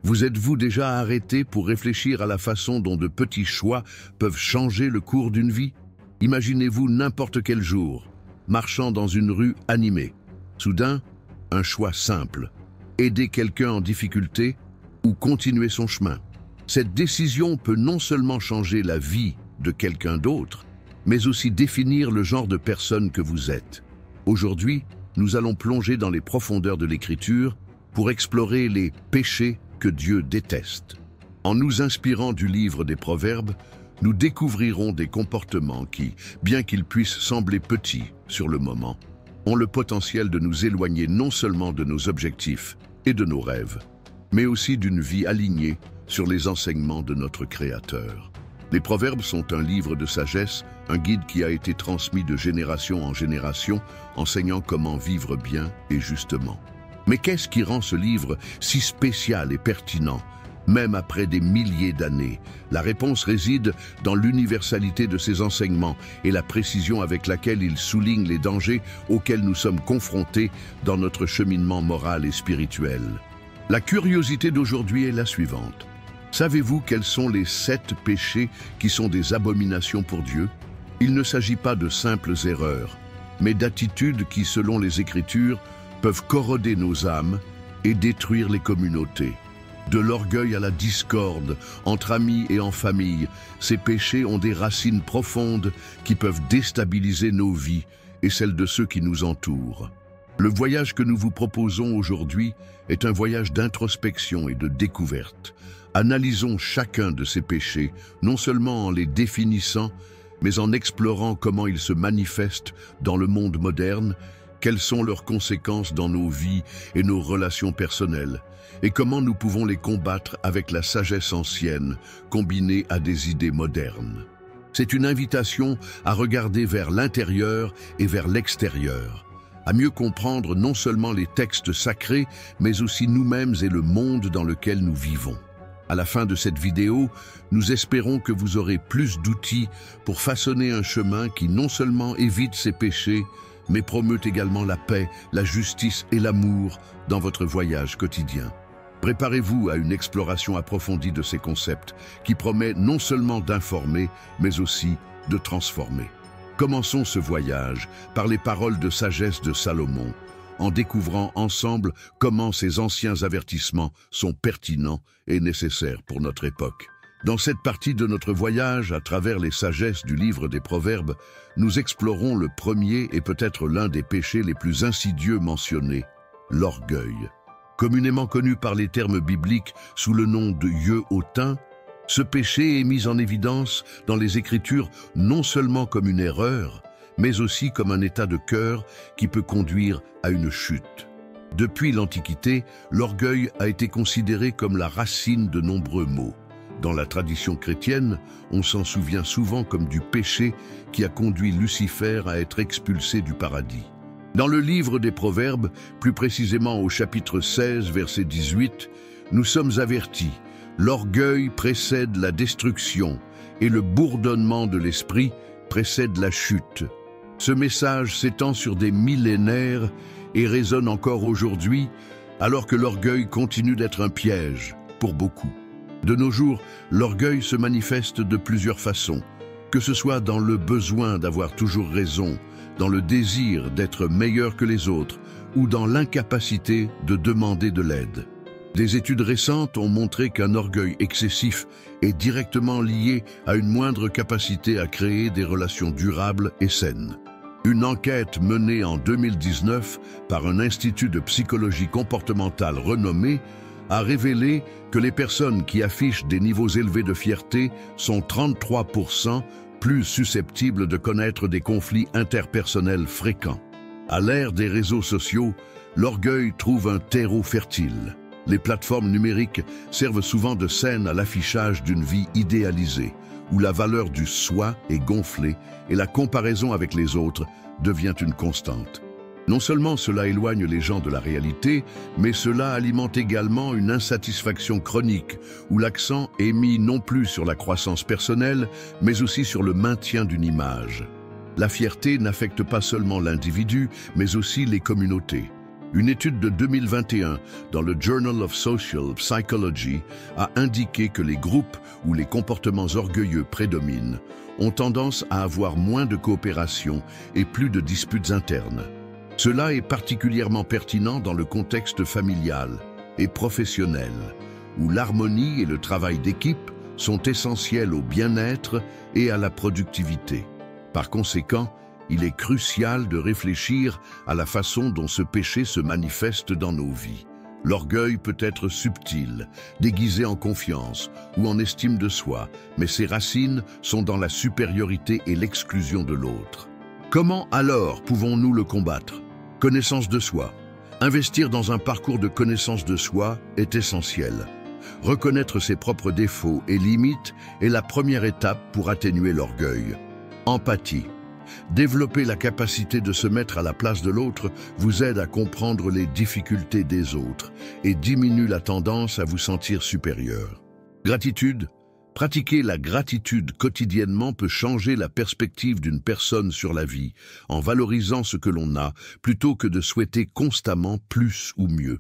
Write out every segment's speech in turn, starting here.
Vous êtes-vous déjà arrêté pour réfléchir à la façon dont de petits choix peuvent changer le cours d'une vie? Imaginez-vous n'importe quel jour, marchant dans une rue animée. Soudain, un choix simple: aider quelqu'un en difficulté ou continuer son chemin. Cette décision peut non seulement changer la vie de quelqu'un d'autre, mais aussi définir le genre de personne que vous êtes. Aujourd'hui, nous allons plonger dans les profondeurs de l'Écriture pour explorer les péchés que Dieu déteste. En nous inspirant du livre des Proverbes, nous découvrirons des comportements qui, bien qu'ils puissent sembler petits sur le moment, ont le potentiel de nous éloigner non seulement de nos objectifs et de nos rêves, mais aussi d'une vie alignée sur les enseignements de notre Créateur. Les Proverbes sont un livre de sagesse, un guide qui a été transmis de génération en génération, enseignant comment vivre bien et justement. Mais qu'est-ce qui rend ce livre si spécial et pertinent, même après des milliers d'années? La réponse réside dans l'universalité de ses enseignements et la précision avec laquelle il souligne les dangers auxquels nous sommes confrontés dans notre cheminement moral et spirituel. La curiosité d'aujourd'hui est la suivante. Savez-vous quels sont les 7 péchés qui sont des abominations pour Dieu? Il ne s'agit pas de simples erreurs, mais d'attitudes qui, selon les Écritures, peuvent corroder nos âmes et détruire les communautés. De l'orgueil à la discorde, entre amis et en famille, ces péchés ont des racines profondes qui peuvent déstabiliser nos vies et celles de ceux qui nous entourent. Le voyage que nous vous proposons aujourd'hui est un voyage d'introspection et de découverte. Analysons chacun de ces péchés, non seulement en les définissant, mais en explorant comment ils se manifestent dans le monde moderne, quelles sont leurs conséquences dans nos vies et nos relations personnelles, et comment nous pouvons les combattre avec la sagesse ancienne, combinée à des idées modernes. C'est une invitation à regarder vers l'intérieur et vers l'extérieur, à mieux comprendre non seulement les textes sacrés, mais aussi nous-mêmes et le monde dans lequel nous vivons. À la fin de cette vidéo, nous espérons que vous aurez plus d'outils pour façonner un chemin qui non seulement évite ces péchés, mais promeut également la paix, la justice et l'amour dans votre voyage quotidien. Préparez-vous à une exploration approfondie de ces concepts qui promet non seulement d'informer, mais aussi de transformer. Commençons ce voyage par les paroles de sagesse de Salomon, en découvrant ensemble comment ces anciens avertissements sont pertinents et nécessaires pour notre époque. Dans cette partie de notre voyage, à travers les sagesses du livre des Proverbes, nous explorons le premier et peut-être l'un des péchés les plus insidieux mentionnés, l'orgueil. Communément connu par les termes bibliques sous le nom de yeux hautains, ce péché est mis en évidence dans les Écritures non seulement comme une erreur, mais aussi comme un état de cœur qui peut conduire à une chute. Depuis l'Antiquité, l'orgueil a été considéré comme la racine de nombreux maux. Dans la tradition chrétienne, on s'en souvient souvent comme du péché qui a conduit Lucifer à être expulsé du paradis. Dans le livre des Proverbes, plus précisément au chapitre 16, verset 18, nous sommes avertis: l'orgueil précède la destruction et le bourdonnement de l'esprit précède la chute. Ce message s'étend sur des millénaires et résonne encore aujourd'hui, alors que l'orgueil continue d'être un piège pour beaucoup. De nos jours, l'orgueil se manifeste de plusieurs façons, que ce soit dans le besoin d'avoir toujours raison, dans le désir d'être meilleur que les autres, ou dans l'incapacité de demander de l'aide. Des études récentes ont montré qu'un orgueil excessif est directement lié à une moindre capacité à créer des relations durables et saines. Une enquête menée en 2019 par un institut de psychologie comportementale renommé a révélé que les personnes qui affichent des niveaux élevés de fierté sont 33% plus susceptibles de connaître des conflits interpersonnels fréquents. À l'ère des réseaux sociaux, l'orgueil trouve un terreau fertile. Les plateformes numériques servent souvent de scène à l'affichage d'une vie idéalisée, où la valeur du soi est gonflée et la comparaison avec les autres devient une constante. Non seulement cela éloigne les gens de la réalité, mais cela alimente également une insatisfaction chronique, où l'accent est mis non plus sur la croissance personnelle, mais aussi sur le maintien d'une image. La fierté n'affecte pas seulement l'individu, mais aussi les communautés. Une étude de 2021 dans le Journal of Social Psychology a indiqué que les groupes où les comportements orgueilleux prédominent ont tendance à avoir moins de coopération et plus de disputes internes. Cela est particulièrement pertinent dans le contexte familial et professionnel, où l'harmonie et le travail d'équipe sont essentiels au bien-être et à la productivité. Par conséquent, il est crucial de réfléchir à la façon dont ce péché se manifeste dans nos vies. L'orgueil peut être subtil, déguisé en confiance ou en estime de soi, mais ses racines sont dans la supériorité et l'exclusion de l'autre. Comment alors pouvons-nous le combattre? Connaissance de soi. Investir dans un parcours de connaissance de soi est essentiel. Reconnaître ses propres défauts et limites est la première étape pour atténuer l'orgueil. Empathie. Développer la capacité de se mettre à la place de l'autre vous aide à comprendre les difficultés des autres et diminue la tendance à vous sentir supérieur. Gratitude. Pratiquer la gratitude quotidiennement peut changer la perspective d'une personne sur la vie, en valorisant ce que l'on a, plutôt que de souhaiter constamment plus ou mieux.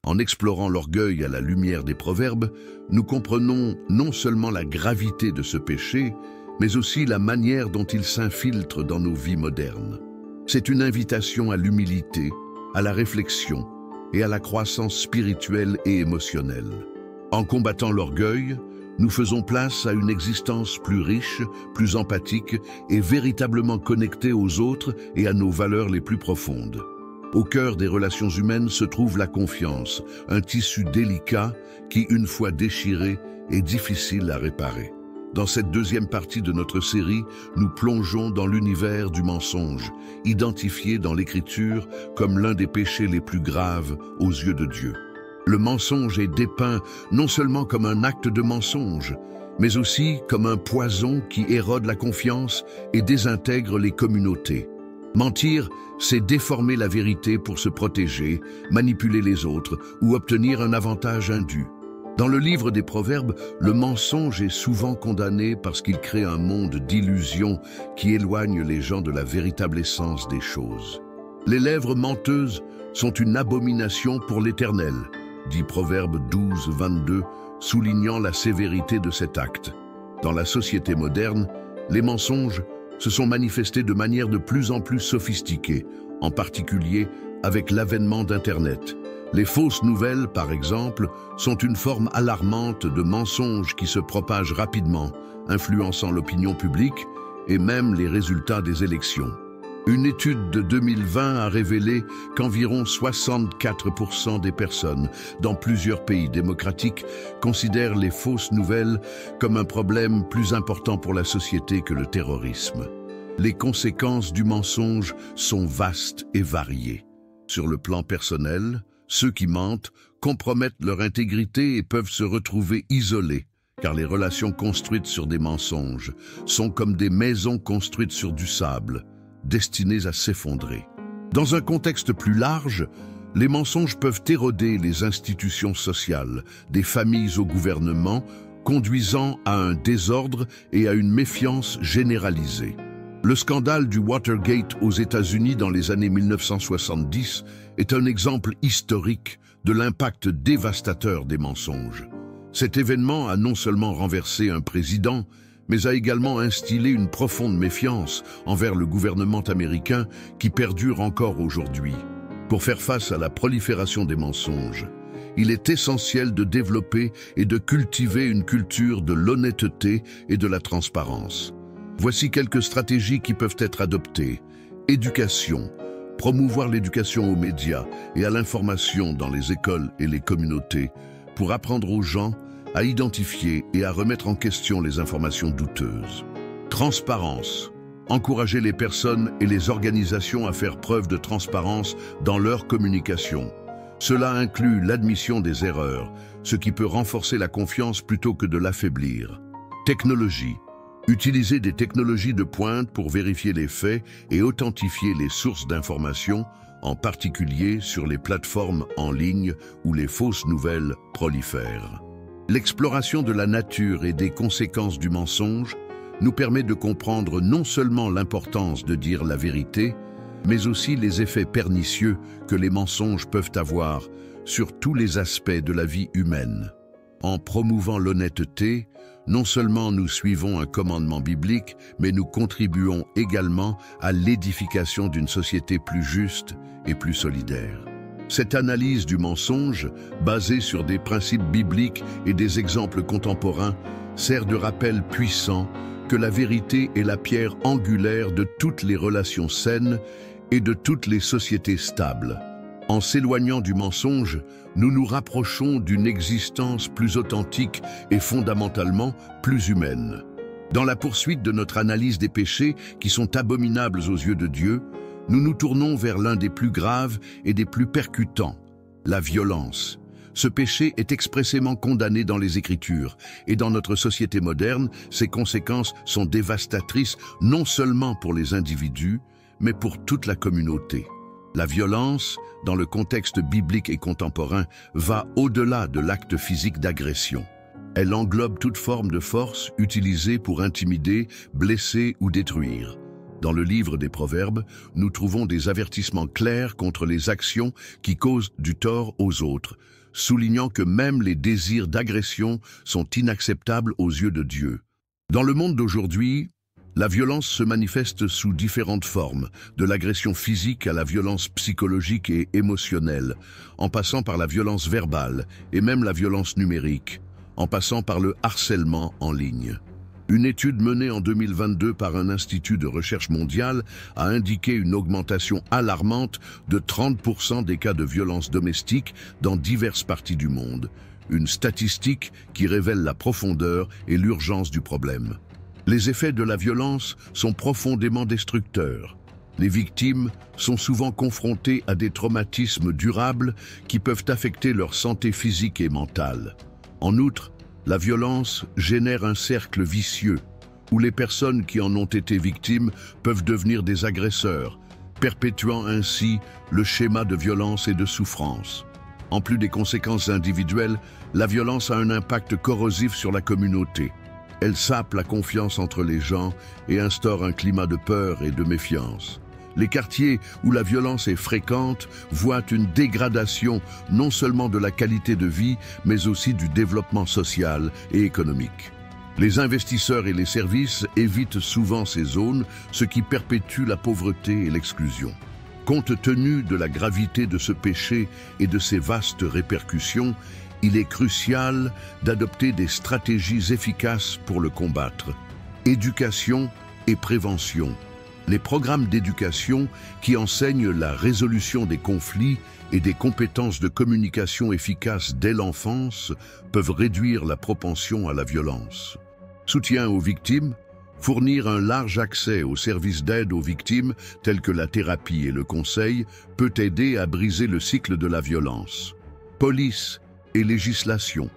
En explorant l'orgueil à la lumière des proverbes, nous comprenons non seulement la gravité de ce péché, mais aussi la manière dont il s'infiltre dans nos vies modernes. C'est une invitation à l'humilité, à la réflexion et à la croissance spirituelle et émotionnelle. En combattant l'orgueil, nous faisons place à une existence plus riche, plus empathique et véritablement connectée aux autres et à nos valeurs les plus profondes. Au cœur des relations humaines se trouve la confiance, un tissu délicat qui, une fois déchiré, est difficile à réparer. Dans cette deuxième partie de notre série, nous plongeons dans l'univers du mensonge, identifié dans l'Écriture comme l'un des péchés les plus graves aux yeux de Dieu. Le mensonge est dépeint non seulement comme un acte de mensonge, mais aussi comme un poison qui érode la confiance et désintègre les communautés. Mentir, c'est déformer la vérité pour se protéger, manipuler les autres ou obtenir un avantage indu. Dans le livre des Proverbes, le mensonge est souvent condamné parce qu'il crée un monde d'illusions qui éloigne les gens de la véritable essence des choses. Les lèvres menteuses sont une abomination pour l'Éternel, dit Proverbe 12, 22, soulignant la sévérité de cet acte. Dans la société moderne, les mensonges se sont manifestés de manière de plus en plus sophistiquée, en particulier avec l'avènement d'Internet. Les fausses nouvelles, par exemple, sont une forme alarmante de mensonges qui se propagent rapidement, influençant l'opinion publique et même les résultats des élections. Une étude de 2020 a révélé qu'environ 64% des personnes dans plusieurs pays démocratiques considèrent les fausses nouvelles comme un problème plus important pour la société que le terrorisme. Les conséquences du mensonge sont vastes et variées. Sur le plan personnel, ceux qui mentent compromettent leur intégrité et peuvent se retrouver isolés, car les relations construites sur des mensonges sont comme des maisons construites sur du sable, destinées à s'effondrer. Dans un contexte plus large, les mensonges peuvent éroder les institutions sociales, des familles au gouvernement, conduisant à un désordre et à une méfiance généralisée. Le scandale du Watergate aux États-Unis dans les années 1970 est un exemple historique de l'impact dévastateur des mensonges. Cet événement a non seulement renversé un président, mais a également instillé une profonde méfiance envers le gouvernement américain qui perdure encore aujourd'hui. Pour faire face à la prolifération des mensonges, il est essentiel de développer et de cultiver une culture de l'honnêteté et de la transparence. Voici quelques stratégies qui peuvent être adoptées. Éducation. Promouvoir l'éducation aux médias et à l'information dans les écoles et les communautés pour apprendre aux gens à identifier et à remettre en question les informations douteuses. Transparence. Encourager les personnes et les organisations à faire preuve de transparence dans leur communication. Cela inclut l'admission des erreurs, ce qui peut renforcer la confiance plutôt que de l'affaiblir. Technologie. Utiliser des technologies de pointe pour vérifier les faits et authentifier les sources d'informations, en particulier sur les plateformes en ligne où les fausses nouvelles prolifèrent. L'exploration de la nature et des conséquences du mensonge nous permet de comprendre non seulement l'importance de dire la vérité, mais aussi les effets pernicieux que les mensonges peuvent avoir sur tous les aspects de la vie humaine. En promouvant l'honnêteté, non seulement nous suivons un commandement biblique, mais nous contribuons également à l'édification d'une société plus juste et plus solidaire. Cette analyse du mensonge, basée sur des principes bibliques et des exemples contemporains, sert de rappel puissant que la vérité est la pierre angulaire de toutes les relations saines et de toutes les sociétés stables. En s'éloignant du mensonge, nous nous rapprochons d'une existence plus authentique et fondamentalement plus humaine. Dans la poursuite de notre analyse des péchés qui sont abominables aux yeux de Dieu, nous nous tournons vers l'un des plus graves et des plus percutants, la violence. Ce péché est expressément condamné dans les Écritures, et dans notre société moderne, ses conséquences sont dévastatrices non seulement pour les individus, mais pour toute la communauté. La violence, dans le contexte biblique et contemporain, va au-delà de l'acte physique d'agression. Elle englobe toute forme de force utilisée pour intimider, blesser ou détruire. Dans le livre des Proverbes, nous trouvons des avertissements clairs contre les actions qui causent du tort aux autres, soulignant que même les désirs d'agression sont inacceptables aux yeux de Dieu. Dans le monde d'aujourd'hui, la violence se manifeste sous différentes formes, de l'agression physique à la violence psychologique et émotionnelle, en passant par la violence verbale et même la violence numérique, en passant par le harcèlement en ligne. Une étude menée en 2022 par un institut de recherche mondial a indiqué une augmentation alarmante de 30% des cas de violence domestique dans diverses parties du monde, une statistique qui révèle la profondeur et l'urgence du problème. Les effets de la violence sont profondément destructeurs. Les victimes sont souvent confrontées à des traumatismes durables qui peuvent affecter leur santé physique et mentale. En outre, la violence génère un cercle vicieux où les personnes qui en ont été victimes peuvent devenir des agresseurs, perpétuant ainsi le schéma de violence et de souffrance. En plus des conséquences individuelles, la violence a un impact corrosif sur la communauté. Elle sape la confiance entre les gens et instaure un climat de peur et de méfiance. Les quartiers où la violence est fréquente voient une dégradation non seulement de la qualité de vie, mais aussi du développement social et économique. Les investisseurs et les services évitent souvent ces zones, ce qui perpétue la pauvreté et l'exclusion. Compte tenu de la gravité de ce péché et de ses vastes répercussions, il est crucial d'adopter des stratégies efficaces pour le combattre. Éducation et prévention. Les programmes d'éducation qui enseignent la résolution des conflits et des compétences de communication efficaces dès l'enfance peuvent réduire la propension à la violence. Soutien aux victimes. Fournir un large accès aux services d'aide aux victimes, tels que la thérapie et le conseil, peut aider à briser le cycle de la violence. Police et législation.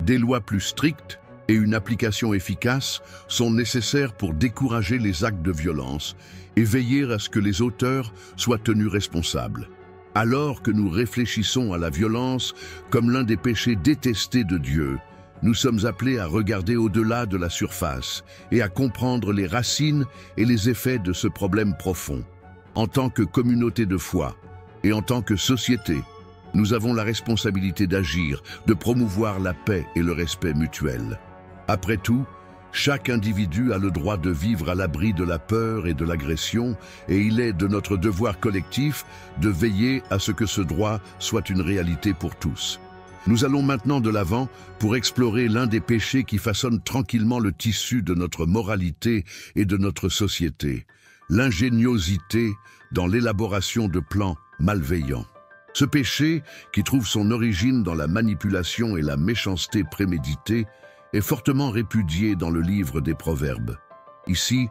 Des lois plus strictes et une application efficace sont nécessaires pour décourager les actes de violence et veiller à ce que les auteurs soient tenus responsables. Alors que nous réfléchissons à la violence comme l'un des péchés détestés de Dieu, nous sommes appelés à regarder au-delà de la surface et à comprendre les racines et les effets de ce problème profond. En tant que communauté de foi et en tant que société, nous avons la responsabilité d'agir, de promouvoir la paix et le respect mutuel. Après tout, chaque individu a le droit de vivre à l'abri de la peur et de l'agression, et il est de notre devoir collectif de veiller à ce que ce droit soit une réalité pour tous. Nous allons maintenant de l'avant pour explorer l'un des péchés qui façonnent tranquillement le tissu de notre moralité et de notre société, l'ingéniosité dans l'élaboration de plans malveillants. Ce péché, qui trouve son origine dans la manipulation et la méchanceté préméditée, est fortement répudié dans le livre des Proverbes. Ici,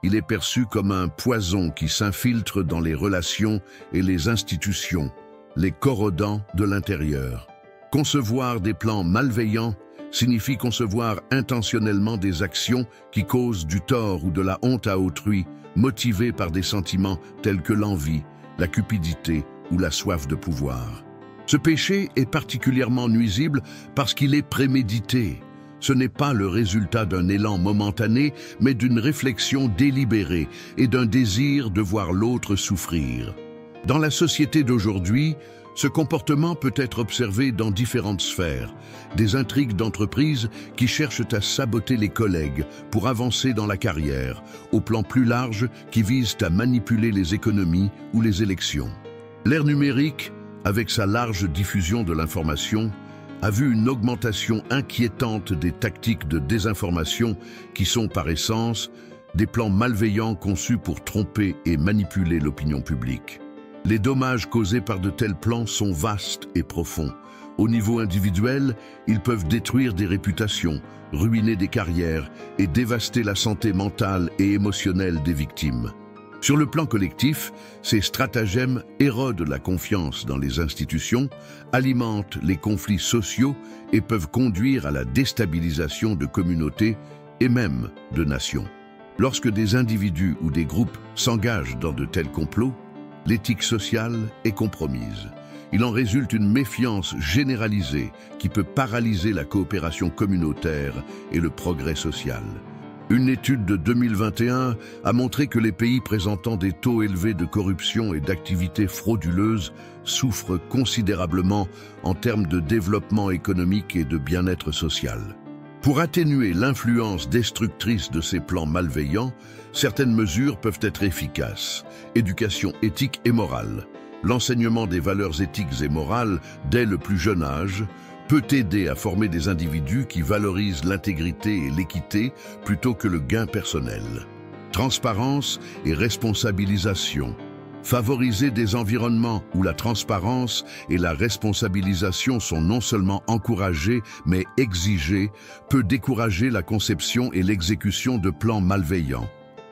il est perçu comme un poison qui s'infiltre dans les relations et les institutions, les corrodant de l'intérieur. Concevoir des plans malveillants signifie concevoir intentionnellement des actions qui causent du tort ou de la honte à autrui, motivées par des sentiments tels que l'envie, la cupidité ou la soif de pouvoir. Ce péché est particulièrement nuisible parce qu'il est prémédité. Ce n'est pas le résultat d'un élan momentané, mais d'une réflexion délibérée et d'un désir de voir l'autre souffrir. Dans la société d'aujourd'hui, ce comportement peut être observé dans différentes sphères. Des intrigues d'entreprise qui cherchent à saboter les collègues pour avancer dans la carrière, au plan plus large qui visent à manipuler les économies ou les élections. L'ère numérique, avec sa large diffusion de l'information, a vu une augmentation inquiétante des tactiques de désinformation qui sont par essence des plans malveillants conçus pour tromper et manipuler l'opinion publique. Les dommages causés par de tels plans sont vastes et profonds. Au niveau individuel, ils peuvent détruire des réputations, ruiner des carrières et dévaster la santé mentale et émotionnelle des victimes. Sur le plan collectif, ces stratagèmes érodent la confiance dans les institutions, alimentent les conflits sociaux et peuvent conduire à la déstabilisation de communautés et même de nations. Lorsque des individus ou des groupes s'engagent dans de tels complots, l'éthique sociale est compromise. Il en résulte une méfiance généralisée qui peut paralyser la coopération communautaire et le progrès social. Une étude de 2021 a montré que les pays présentant des taux élevés de corruption et d'activités frauduleuses souffrent considérablement en termes de développement économique et de bien-être social. Pour atténuer l'influence destructrice de ces plans malveillants, certaines mesures peuvent être efficaces. Éducation éthique et morale. L'enseignement des valeurs éthiques et morales dès le plus jeune âge peut aider à former des individus qui valorisent l'intégrité et l'équité plutôt que le gain personnel. Transparence et responsabilisation. Favoriser des environnements où la transparence et la responsabilisation sont non seulement encouragées, mais exigées, peut décourager la conception et l'exécution de plans malveillants.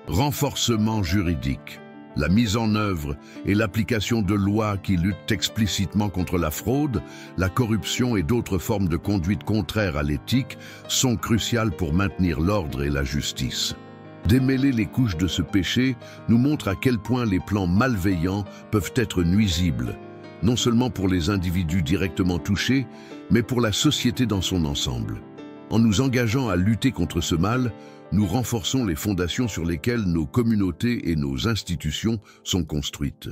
Renforcement juridique. La mise en œuvre et l'application de lois qui luttent explicitement contre la fraude, la corruption et d'autres formes de conduite contraires à l'éthique sont cruciales pour maintenir l'ordre et la justice. Démêler les couches de ce péché nous montre à quel point les plans malveillants peuvent être nuisibles, non seulement pour les individus directement touchés, mais pour la société dans son ensemble. En nous engageant à lutter contre ce mal, nous renforçons les fondations sur lesquelles nos communautés et nos institutions sont construites.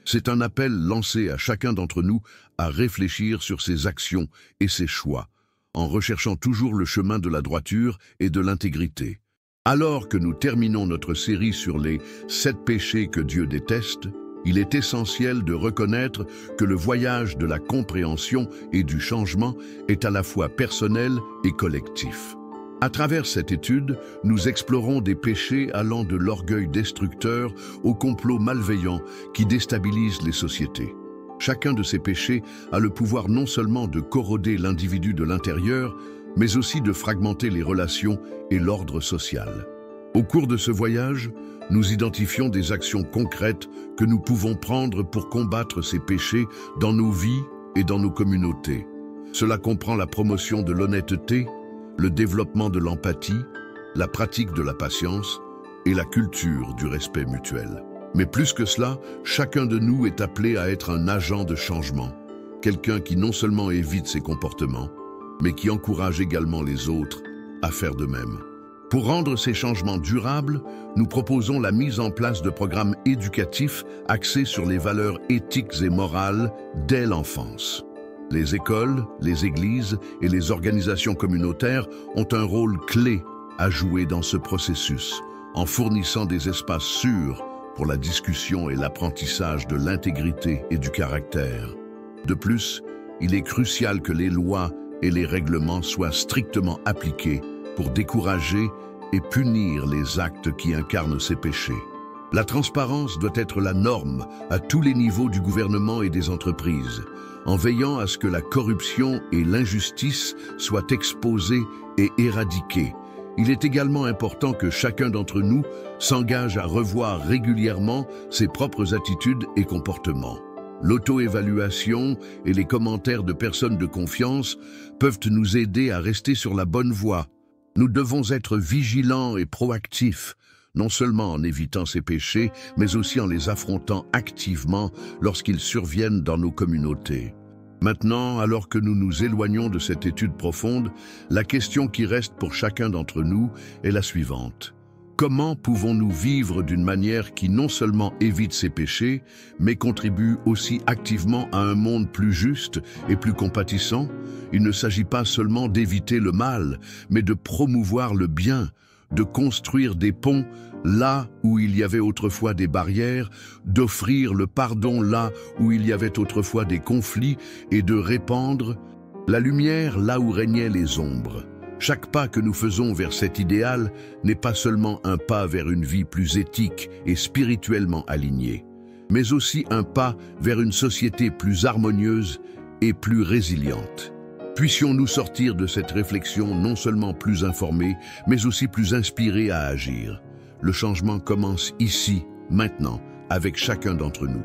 C'est un appel lancé à chacun d'entre nous à réfléchir sur ses actions et ses choix, en recherchant toujours le chemin de la droiture et de l'intégrité. Alors que nous terminons notre série sur les 7 péchés que Dieu déteste, il est essentiel de reconnaître que le voyage de la compréhension et du changement est à la fois personnel et collectif. À travers cette étude, nous explorons des péchés allant de l'orgueil destructeur au complot malveillant qui déstabilise les sociétés. Chacun de ces péchés a le pouvoir non seulement de corroder l'individu de l'intérieur, mais aussi de fragmenter les relations et l'ordre social. Au cours de ce voyage, nous identifions des actions concrètes que nous pouvons prendre pour combattre ces péchés dans nos vies et dans nos communautés. Cela comprend la promotion de l'honnêteté, le développement de l'empathie, la pratique de la patience et la culture du respect mutuel. Mais plus que cela, chacun de nous est appelé à être un agent de changement, quelqu'un qui non seulement évite ces comportements, mais qui encourage également les autres à faire de même. Pour rendre ces changements durables, nous proposons la mise en place de programmes éducatifs axés sur les valeurs éthiques et morales dès l'enfance. Les écoles, les églises et les organisations communautaires ont un rôle clé à jouer dans ce processus, en fournissant des espaces sûrs pour la discussion et l'apprentissage de l'intégrité et du caractère. De plus, il est crucial que les lois et les règlements soient strictement appliqués pour décourager et punir les actes qui incarnent ces péchés. La transparence doit être la norme à tous les niveaux du gouvernement et des entreprises, en veillant à ce que la corruption et l'injustice soient exposées et éradiquées. Il est également important que chacun d'entre nous s'engage à revoir régulièrement ses propres attitudes et comportements. L'auto-évaluation et les commentaires de personnes de confiance peuvent nous aider à rester sur la bonne voie. Nous devons être vigilants et proactifs, non seulement en évitant ces péchés, mais aussi en les affrontant activement lorsqu'ils surviennent dans nos communautés. Maintenant, alors que nous nous éloignons de cette étude profonde, la question qui reste pour chacun d'entre nous est la suivante. Comment pouvons-nous vivre d'une manière qui non seulement évite ces péchés, mais contribue aussi activement à un monde plus juste et plus compatissant? Il ne s'agit pas seulement d'éviter le mal, mais de promouvoir le bien, de construire des ponts là où il y avait autrefois des barrières, d'offrir le pardon là où il y avait autrefois des conflits et de répandre la lumière là où régnaient les ombres. Chaque pas que nous faisons vers cet idéal n'est pas seulement un pas vers une vie plus éthique et spirituellement alignée, mais aussi un pas vers une société plus harmonieuse et plus résiliente. Puissions-nous sortir de cette réflexion non seulement plus informés, mais aussi plus inspirés à agir. Le changement commence ici, maintenant, avec chacun d'entre nous.